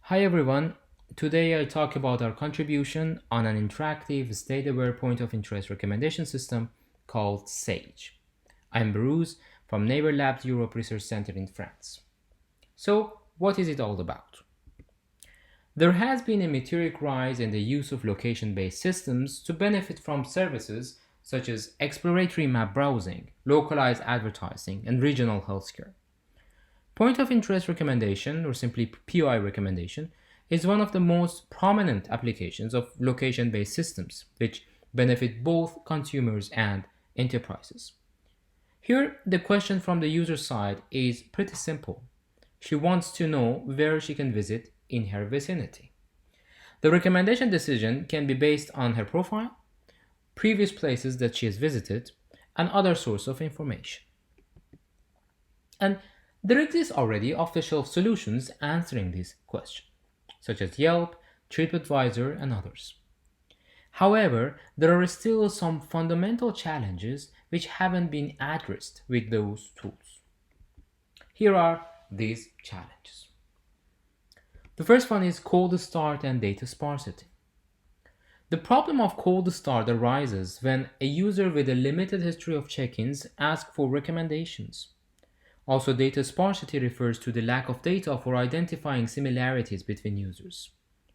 Hi everyone. Today I talk about our contribution on an interactive state-aware point of interest recommendation system called SAGE. I'm Behrooz from NAVER Labs Europe Research Center in France. So, what is it all about? There has been a meteoric rise in the use of location-based systems to benefit from services such as exploratory map browsing, localized advertising, and regional healthcare. Point of interest recommendation, or simply POI recommendation, is one of the most prominent applications of location based systems, which benefit both consumers and enterprises. Here, the question from the user side is pretty simple. She wants to know where she can visit in her vicinity. The recommendation decision can be based on her profile, previous places that she has visited, and other source of information. And there exist already off-the-shelf solutions answering this question, such as Yelp, TripAdvisor, and others. However, there are still some fundamental challenges which haven't been addressed with those tools. Here are these challenges. The first one is cold start and data sparsity. The problem of cold start arises when a user with a limited history of check-ins asks for recommendations. Also, data sparsity refers to the lack of data for identifying similarities between users.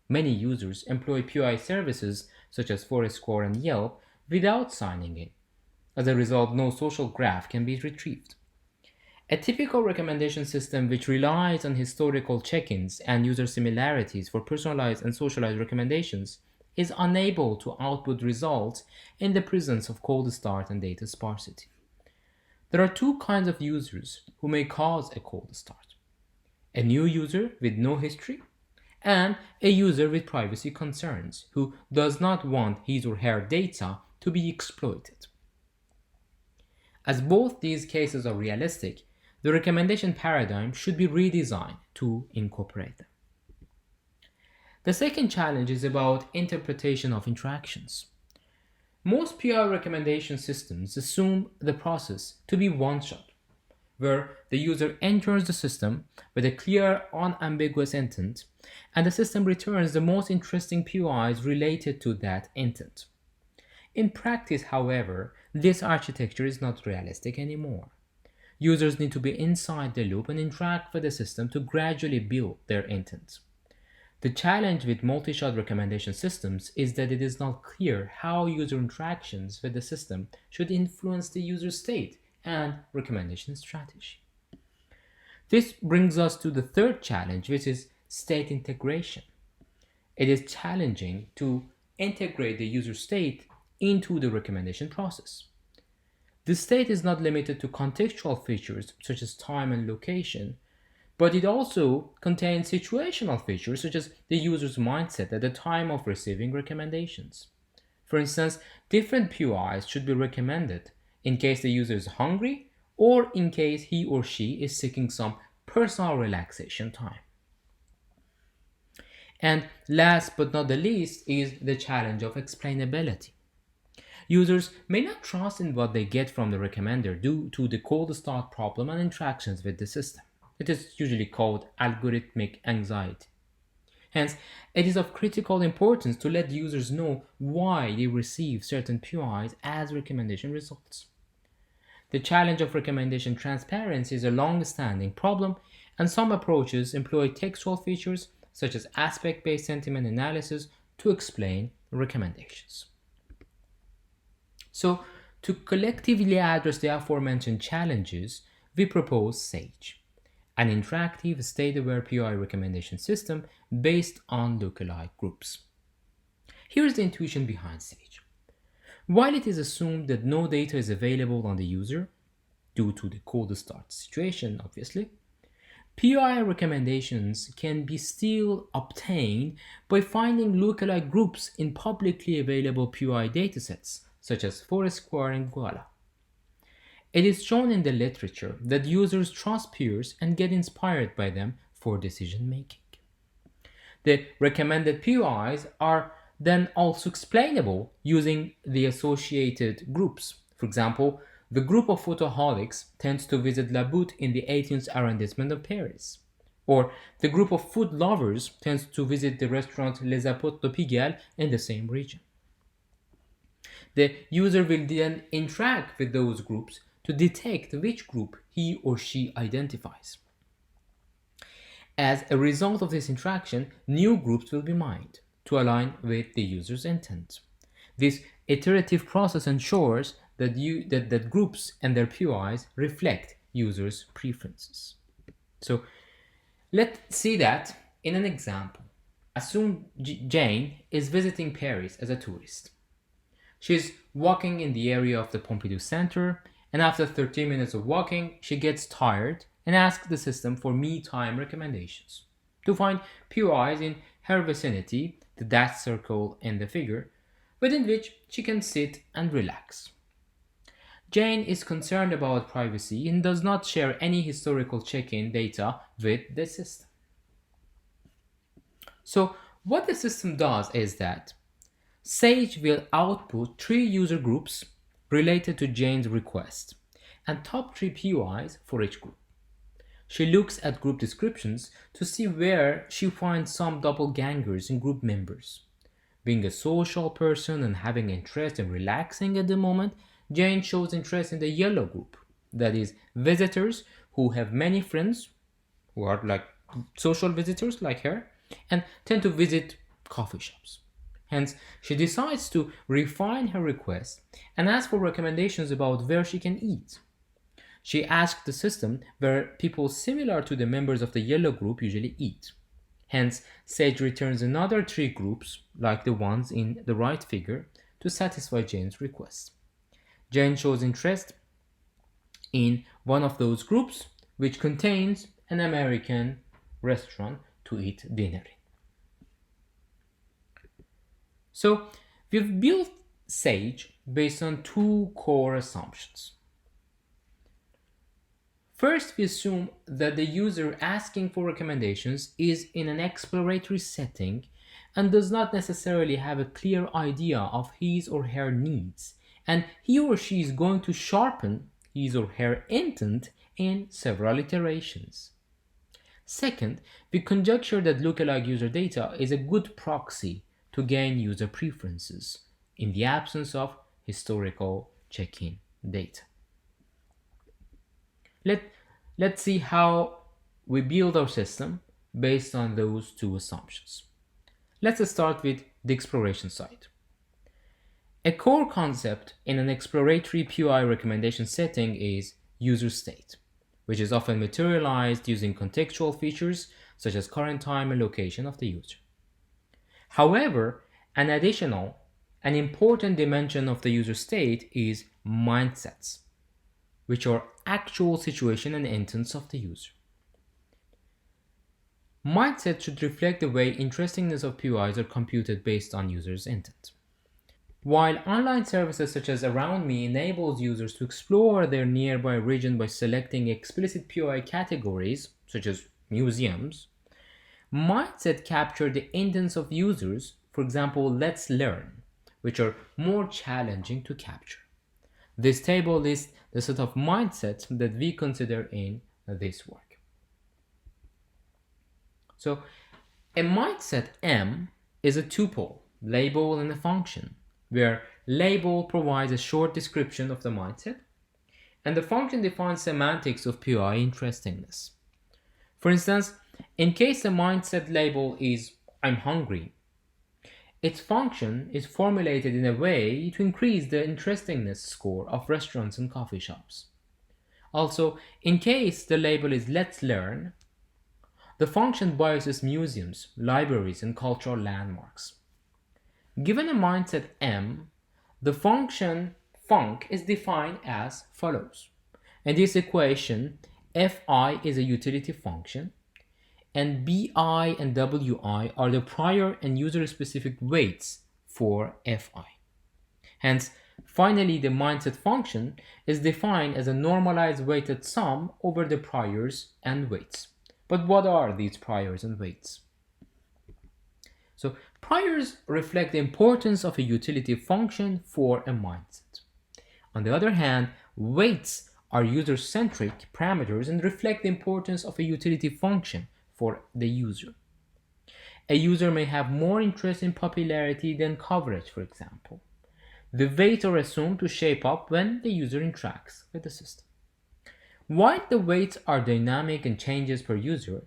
Many users employ POI services such as Foursquare and Yelp without signing in. As a result, no social graph can be retrieved. A typical recommendation system which relies on historical check-ins and user similarities for personalized and socialized recommendations is unable to output results in the presence of cold start and data sparsity. There are two kinds of users who may cause a cold start: a new user with no history and a user with privacy concerns who does not want his or her data to be exploited. As both these cases are realistic, the recommendation paradigm should be redesigned to incorporate them. The second challenge is about interpretation of interactions. Most PR recommendation systems assume the process to be one-shot, where the user enters the system with a clear, unambiguous intent, and the system returns the most interesting POIs related to that intent. In practice, however, this architecture is not realistic anymore. Users need to be inside the loop and interact with the system to gradually build their intent. The challenge with multi-shot recommendation systems is that it is not clear how user interactions with the system should influence the user state and recommendation strategy. This brings us to the third challenge, which is state integration. It is challenging to integrate the user state into the recommendation process. The state is not limited to contextual features such as time and location, but it also contains situational features such as the user's mindset at the time of receiving recommendations. For instance, different POIs should be recommended in case the user is hungry or in case he or she is seeking some personal relaxation time. And last but not the least is the challenge of explainability. Users may not trust in what they get from the recommender due to the cold start problem and interactions with the system. It is usually called algorithmic anxiety. Hence, it is of critical importance to let users know why they receive certain POIs as recommendation results. The challenge of recommendation transparency is a long-standing problem, and some approaches employ textual features such as aspect-based sentiment analysis to explain recommendations. So, to collectively address the aforementioned challenges, we propose SAGE, an interactive state-aware POI recommendation system based on lookalike groups. Here's the intuition behind SAGE. While it is assumed that no data is available on the user, due to the cold start situation obviously, POI recommendations can be still obtained by finding lookalike groups in publicly available POI datasets such as Foursquare and Yelp. It is shown in the literature that users trust peers and get inspired by them for decision making. The recommended POIs are then also explainable using the associated groups. For example, the group of photoholics tends to visit La Butte in the 18th arrondissement of Paris. Or the group of food lovers tends to visit the restaurant Les Apotres de Pigalle in the same region. The user will then interact with those groups to detect which group he or she identifies. As a result of this interaction, new groups will be mined to align with the user's intent. This iterative process ensures that groups and their POIs reflect users' preferences. So let's see that in an example. Assume Jane is visiting Paris as a tourist. She's walking in the area of the Pompidou Center, and after 13 minutes of walking, she gets tired and asks the system for me time recommendations to find POIs in her vicinity, the dashed circle in the figure, within which she can sit and relax. Jane is concerned about privacy and does not share any historical check-in data with the system. So what the system does is that Sage will output three user groups related to Jane's request and top three POIs for each group. She looks at group descriptions to see where she finds some doppelgangers in group members. Being a social person and having interest in relaxing at the moment, Jane shows interest in the yellow group, that is, visitors who have many friends who are like social visitors like her and tend to visit coffee shops. Hence, she decides to refine her request and ask for recommendations about where she can eat. She asked the system where people similar to the members of the yellow group usually eat. Hence, Sage returns another three groups, like the ones in the right figure, to satisfy Jane's request. Jane shows interest in one of those groups, which contains an American restaurant to eat dinner in. So, we've built Sage based on two core assumptions. First, we assume that the user asking for recommendations is in an exploratory setting and does not necessarily have a clear idea of his or her needs, and he or she is going to sharpen his or her intent in several iterations. Second, we conjecture that lookalike user data is a good proxy to gain user preferences in the absence of historical check-in data. Let's see how we build our system based on those two assumptions. Let's start with the exploration side. A core concept in an exploratory POI recommendation setting is user state, which is often materialized using contextual features such as current time and location of the user. However, an important dimension of the user state is mindsets, which are actual situation and intents of the user. Mindset should reflect the way interestingness of POIs are computed based on users' intent. While online services such as Around Me enables users to explore their nearby region by selecting explicit POI categories, such as museums, mindset capture the intents of users, for example, let's learn, which are more challenging to capture. This table lists the set of mindsets that we consider in this work. So, a mindset M is a tuple, label and a function, where label provides a short description of the mindset, and the function defines semantics of POI interestingness. For instance, in case the mindset label is I'm hungry, its function is formulated in a way to increase the interestingness score of restaurants and coffee shops. Also, in case the label is let's learn, the function biases museums, libraries, and cultural landmarks. Given a mindset M, the function func is defined as follows. In this equation, fi is a utility function, and bi and wi are the prior and user-specific weights for fi. Hence, finally, the mindset function is defined as a normalized weighted sum over the priors and weights. But what are these priors and weights? So, priors reflect the importance of a utility function for a mindset. On the other hand, weights are user-centric parameters and reflect the importance of a utility function for the user. A user may have more interest in popularity than coverage, for example. The weights are assumed to shape up when the user interacts with the system. While the weights are dynamic and changes per user,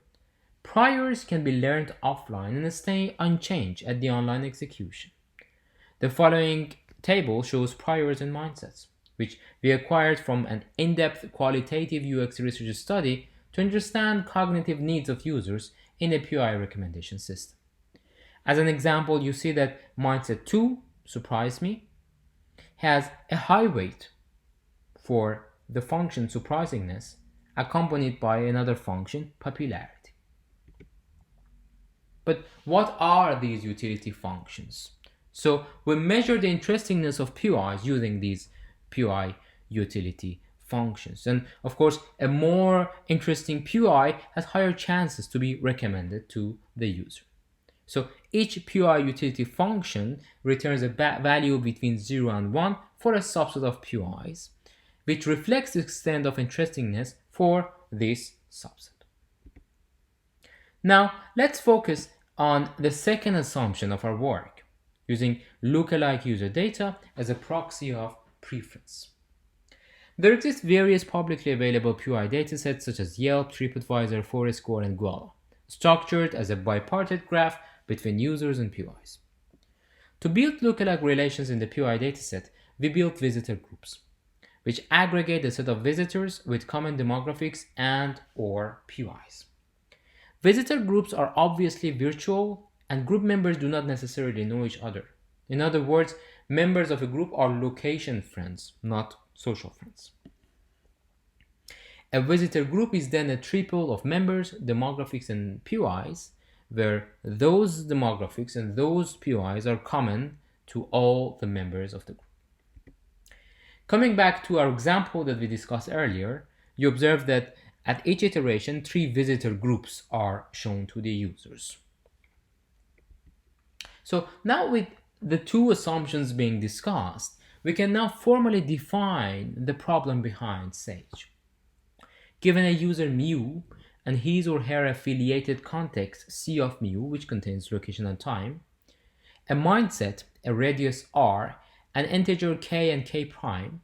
priors can be learned offline and stay unchanged at the online execution. The following table shows priors and mindsets, which we acquired from an in-depth qualitative UX research study to understand cognitive needs of users in a POI recommendation system. As an example, you see that mindset 2, surprise me, has a high weight for the function surprisingness accompanied by another function, popularity. But what are these utility functions? So we measure the interestingness of POIs using these POI utility functions. And of course, a more interesting POI has higher chances to be recommended to the user. So each POI utility function returns a value between 0 and 1 for a subset of POIs, which reflects the extent of interestingness for this subset. Now, let's focus on the second assumption of our work, using lookalike user data as a proxy of preference. There exist various publicly available POI datasets such as Yelp, TripAdvisor, Foursquare, and Yelp, structured as a bipartite graph between users and POIs. To build lookalike relations in the POI dataset, we built visitor groups, which aggregate a set of visitors with common demographics and/or POIs. Visitor groups are obviously virtual, and group members do not necessarily know each other. In other words, members of a group are location friends, not social friends. A visitor group is then a triple of members, demographics, and POIs, where those demographics and those POIs are common to all the members of the group. Coming back to our example that we discussed earlier, you observe that at each iteration, 3 visitor groups are shown to the users. So now with the 2 assumptions being discussed, we can now formally define the problem behind Sage. Given a user mu and his or her affiliated context C of mu, which contains location and time, a mindset, a radius r, an integer k and k prime,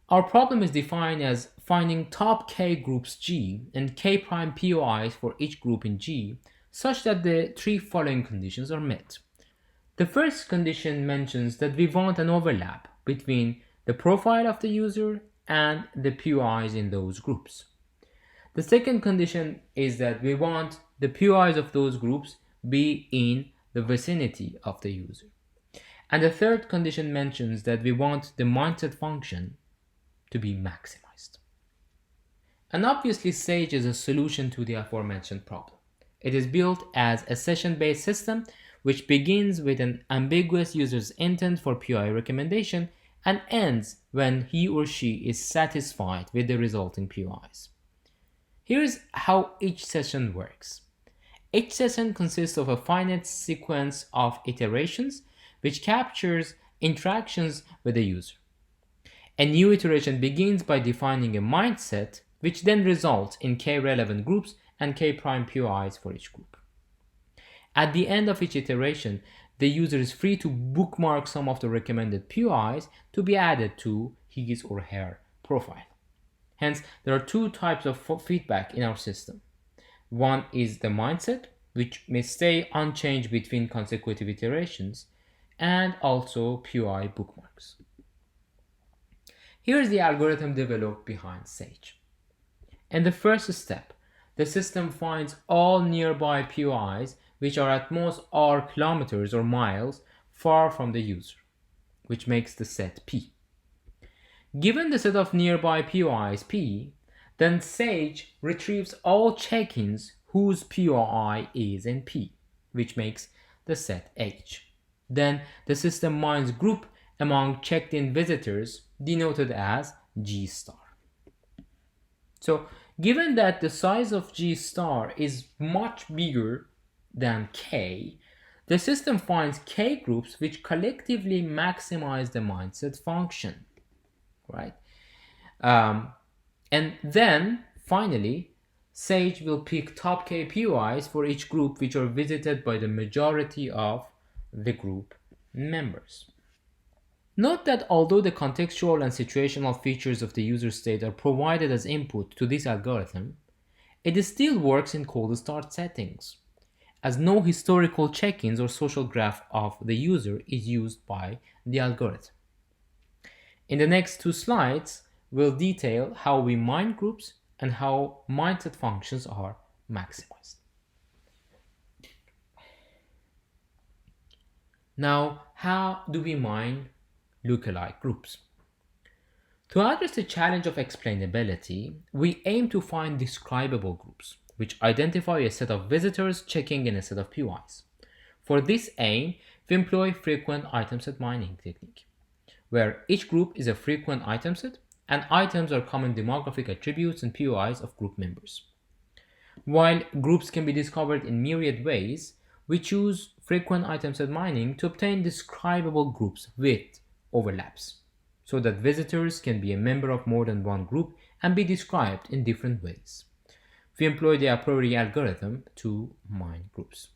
our problem is defined as finding top k groups G and k prime POIs for each group in G, such that the 3 following conditions are met. The first condition mentions that we want an overlap between the profile of the user and the POIs in those groups. The second condition is that we want the POIs of those groups be in the vicinity of the user. And the third condition mentions that we want the mindset function to be maximized. And obviously, Sage is a solution to the aforementioned problem. It is built as a session-based system which begins with an ambiguous user's intent for POI recommendation and ends when he or she is satisfied with the resulting POIs. Here's how each session works. Each session consists of a finite sequence of iterations which captures interactions with the user. A new iteration begins by defining a mindset, which then results in k relevant groups and k prime POIs for each group. At the end of each iteration, the user is free to bookmark some of the recommended POIs to be added to his or her profile. Hence, there are 2 types of feedback in our system. One is the mindset, which may stay unchanged between consecutive iterations, and also POI bookmarks. Here is the algorithm developed behind Sage. In the first step, the system finds all nearby POIs which are at most r kilometers or miles far from the user, which makes the set P. Given the set of nearby POIs P, then Sage retrieves all check-ins whose POI is in P, which makes the set H. Then the system mines group among checked-in visitors denoted as G star. So given that the size of G star is much bigger than K, the system finds K groups which collectively maximize the mindset function, right? And then finally, Sage will pick top K POIs for each group which are visited by the majority of the group members. Note that although the contextual and situational features of the user state are provided as input to this algorithm, it still works in cold start settings, as no historical check-ins or social graph of the user is used by the algorithm. In the next two slides, we'll detail how we mine groups and how mindset functions are maximized. Now, how do we mine lookalike groups? To address the challenge of explainability, we aim to find describable groups, which identify a set of visitors checking in a set of POIs. For this aim, we employ frequent item set mining technique, where each group is a frequent item set and items are common demographic attributes and POIs of group members. While groups can be discovered in myriad ways, we choose frequent item set mining to obtain describable groups with overlaps, so that visitors can be a member of more than one group and be described in different ways. We employ the a priori algorithm to mine groups.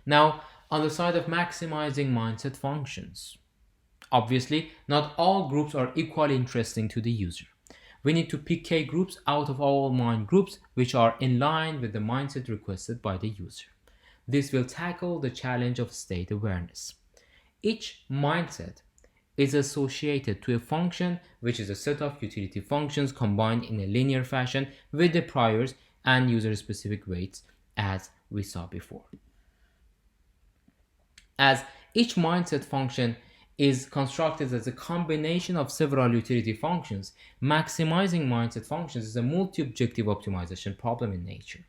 Now, on the side of maximizing mindset functions, obviously, not all groups are equally interesting to the user. We need to pick K groups out of all mined groups which are in line with the mindset requested by the user. This will tackle the challenge of state awareness. Each mindset is associated to a function which is a set of utility functions combined in a linear fashion with the priors and user-specific weights, as we saw before. As each mindset function is constructed as a combination of several utility functions, maximizing mindset functions is a multi-objective optimization problem in nature.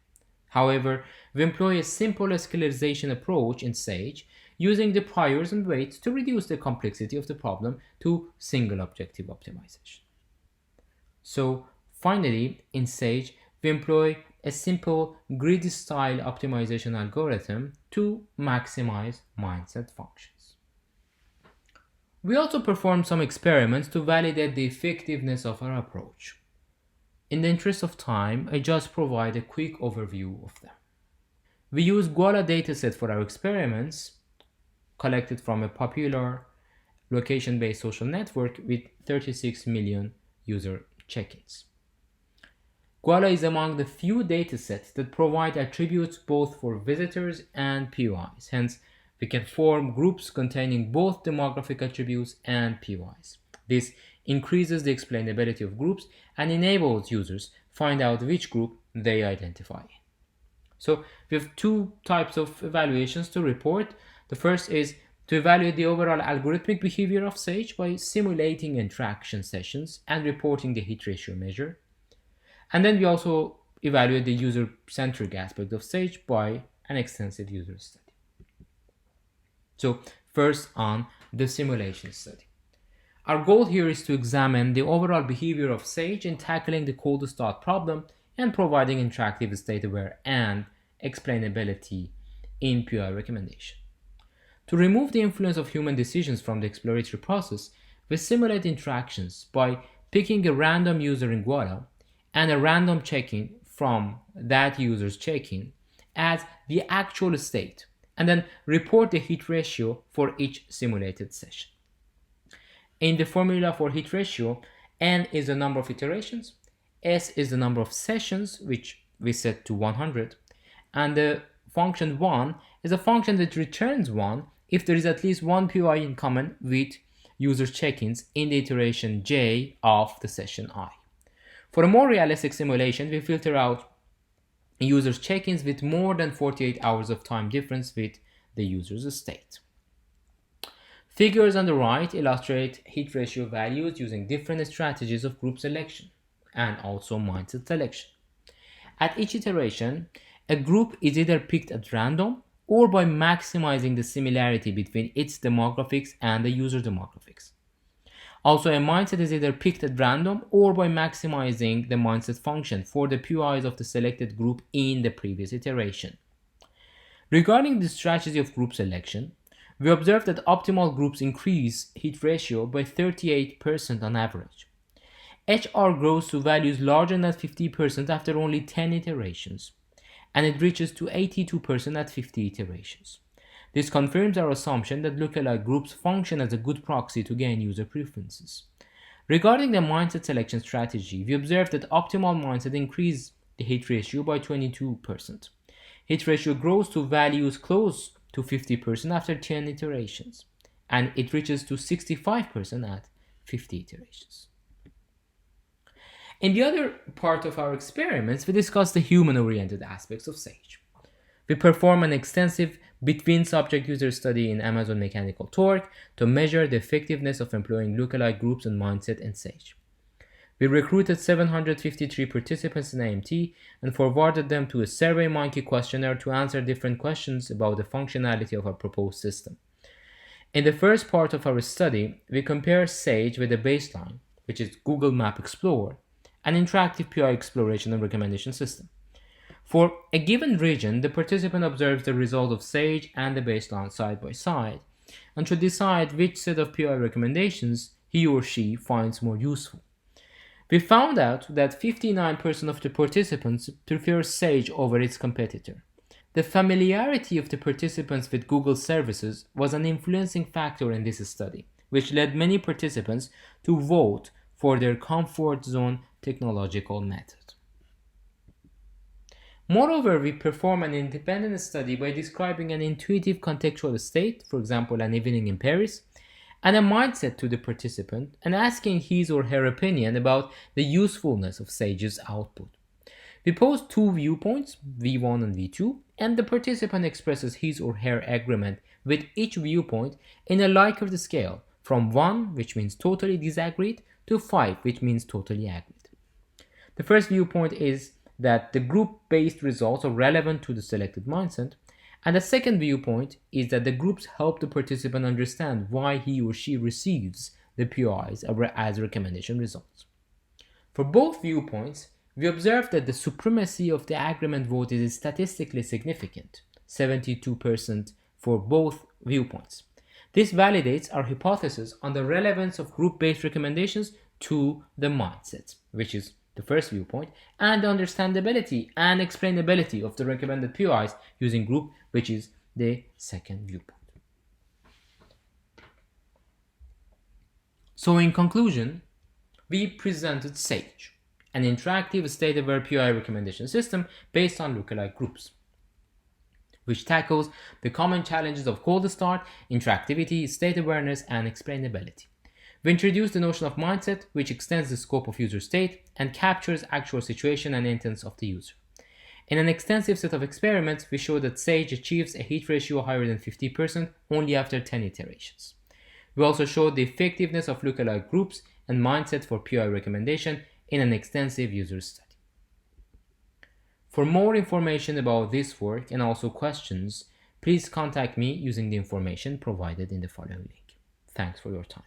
However, we employ a simple scalarization approach in Sage, using the priors and weights to reduce the complexity of the problem to single objective optimization. So finally, in Sage, we employ a simple grid-style optimization algorithm to maximize mindset functions. We also performed some experiments to validate the effectiveness of our approach. In the interest of time, I just provide a quick overview of them. We use Guala dataset for our experiments, collected from a popular location-based social network with 36 million user check-ins. Guala is among the few datasets that provide attributes both for visitors and POIs. Hence, we can form groups containing both demographic attributes and POIs. This increases the explainability of groups and enables users find out which group they identify in. So we have two types of evaluations to report. The first is to evaluate the overall algorithmic behavior of Sage by simulating interaction sessions and reporting the hit ratio measure. And then we also evaluate the user-centric aspect of Sage by an extensive user study. So first on the simulation study. Our goal here is to examine the overall behavior of Sage in tackling the cold start problem and providing interactive state-aware and explainability in POI recommendation. To remove the influence of human decisions from the exploratory process, we simulate interactions by picking a random user in Guala and a random check-in from that user's check-in as the actual state, and then report the hit ratio for each simulated session. In the formula for hit ratio, n is the number of iterations, s is the number of sessions, which we set to 100, and the function 1 is a function that returns 1 if there is at least one POI in common with user check-ins in the iteration j of the session I. For a more realistic simulation, we filter out users' check-ins with more than 48 hours of time difference with the user's state. Figures on the right illustrate hit ratio values using different strategies of group selection and also mindset selection. At each iteration, a group is either picked at random or by maximizing the similarity between its demographics and the user demographics. Also, a mindset is either picked at random or by maximizing the mindset function for the POIs of the selected group in the previous iteration. Regarding the strategy of group selection, we observe that optimal groups increase hit ratio by 38% on average. HR grows to values larger than 50% after only 10 iterations, and it reaches to 82% at 50 iterations. This confirms our assumption that lookalike groups function as a good proxy to gain user preferences. Regarding the mindset selection strategy, we observed that optimal mindset increased the hit ratio by 22%. Hit ratio grows to values close to 50% after 10 iterations, and it reaches to 65% at 50 iterations. In the other part of our experiments, we discuss the human-oriented aspects of SAGE. We perform an extensive between subject-user study in Amazon Mechanical Turk to measure the effectiveness of employing lookalike groups and mindset in SAGE. We recruited 753 participants in AMT and forwarded them to a SurveyMonkey questionnaire to answer different questions about the functionality of our proposed system. In the first part of our study, we compare SAGE with a baseline, which is Google Map Explorer, an interactive POI exploration and recommendation system. For a given region, the participant observes the result of SAGE and the baseline side by side and should decide which set of POI recommendations he or she finds more useful. We found out that 59% of the participants prefer SAGE over its competitor. The familiarity of the participants with Google services was an influencing factor in this study, which led many participants to vote for their comfort zone technological method. Moreover, we perform an independent study by describing an intuitive contextual state, for example, an evening in Paris, and a mindset to the participant and asking his or her opinion about the usefulness of SAGE's output. We pose two viewpoints, V1 and V2, and the participant expresses his or her agreement with each viewpoint in a Likert scale from 1, which means totally disagreed, to 5, which means totally agreed. The first viewpoint is that the group-based results are relevant to the selected mindset, and the second viewpoint is that the groups help the participant understand why he or she receives the POIs as recommendation results. For both viewpoints, we observe that the supremacy of the agreement vote is statistically significant, 72% for both viewpoints. This validates our hypothesis on the relevance of group-based recommendations to the mindset, which is the first viewpoint, and the understandability and explainability of the recommended POIs using group, which is the second viewpoint. So in conclusion, we presented SAGE, an interactive state-aware POI recommendation system based on lookalike groups, which tackles the common challenges of cold start, interactivity, state awareness, and explainability. We introduced the notion of mindset, which extends the scope of user state and captures actual situation and intents of the user. In an extensive set of experiments, we showed that SAGE achieves a hit ratio higher than 50% only after 10 iterations. We also showed the effectiveness of lookalike groups and mindset for POI recommendation in an extensive user study. For more information about this work and also questions, please contact me using the information provided in the following link. Thanks for your time.